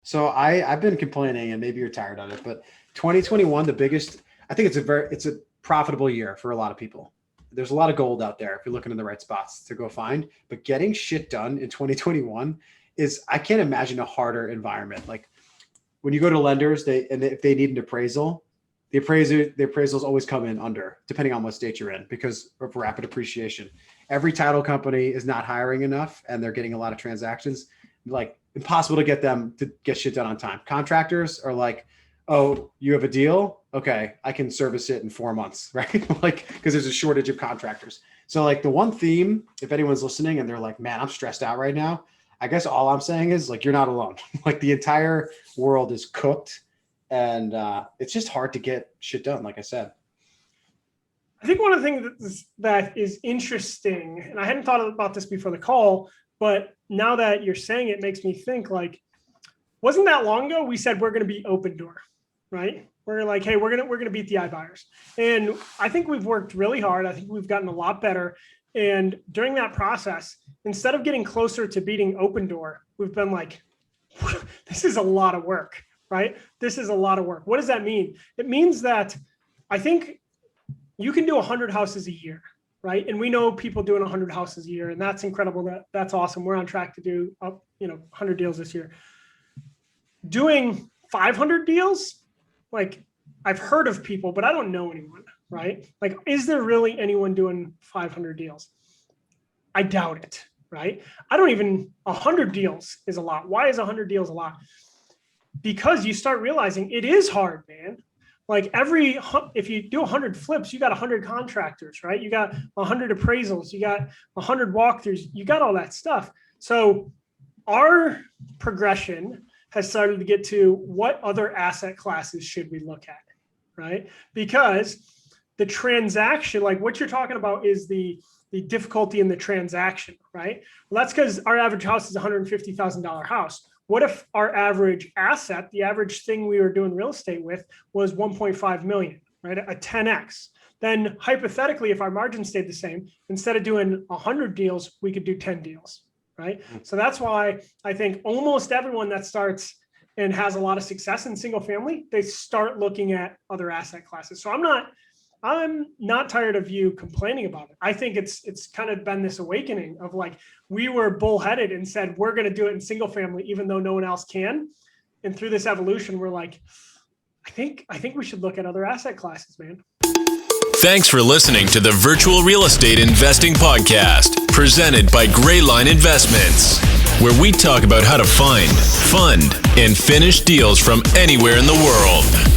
So I've been complaining, and maybe you're tired of it, but 2021, the biggest. I think it's a profitable year for a lot of people. There's a lot of gold out there if you're looking in the right spots to go find. But getting shit done in 2021 is, I can't imagine a harder environment. Like when you go to lenders, if they need an appraisal, the appraisals always come in under, depending on what state you're in, because of rapid appreciation. Every title company is not hiring enough, and they're getting a lot of transactions. Like impossible to get them to get shit done on time. Contractors are like, oh, you have a deal? Okay, I can service it in 4 months, right? Like, because there's a shortage of contractors. So like the one theme, if anyone's listening and they're like, man, I'm stressed out right now, I guess all I'm saying is like, you're not alone. Like the entire world is cooked, and it's just hard to get shit done, like I said. I think one of the things that is interesting, and I hadn't thought about this before the call, but now that you're saying it makes me think, like, wasn't that long ago we said we're going to be Opendoor, right? We're like, hey, we're gonna beat the iBuyers. And I think we've worked really hard. I think we've gotten a lot better. And during that process, instead of getting closer to beating Opendoor, we've been like, this is a lot of work, right? This is a lot of work. What does that mean? It means that I think you can do 100 houses a year, right? And we know people doing 100 houses a year, and that's incredible. That's awesome. We're on track to do 100 deals this year. Doing 500 deals, like I've heard of people, but I don't know anyone, right? Like, is there really anyone doing 500 deals? I doubt it, right? 100 deals is a lot. Why is 100 deals a lot? Because you start realizing it is hard, man. Like if you do 100 flips, you got 100 contractors, right? You got 100 appraisals, you got 100 walkthroughs, you got all that stuff. So our progression has started to get to what other asset classes should we look at, right? Because the transaction, like what you're talking about is the difficulty in the transaction, right? Well, that's because our average house is a $150,000 house. What if our average asset, the average thing we were doing real estate with, was 1.5 million, right? A 10x. Then hypothetically, if our margin stayed the same, instead of doing 100 deals, we could do 10 deals, right? So that's why I think almost everyone that starts and has a lot of success in single family, they start looking at other asset classes. So I'm not tired of you complaining about it. I think it's kind of been this awakening of like, we were bullheaded and said, we're going to do it in single family, even though no one else can. And through this evolution, we're like, I think we should look at other asset classes, man. Thanks for listening to the Virtual Real Estate Investing Podcast, presented by Greyline Investments, where we talk about how to find, fund, and finish deals from anywhere in the world.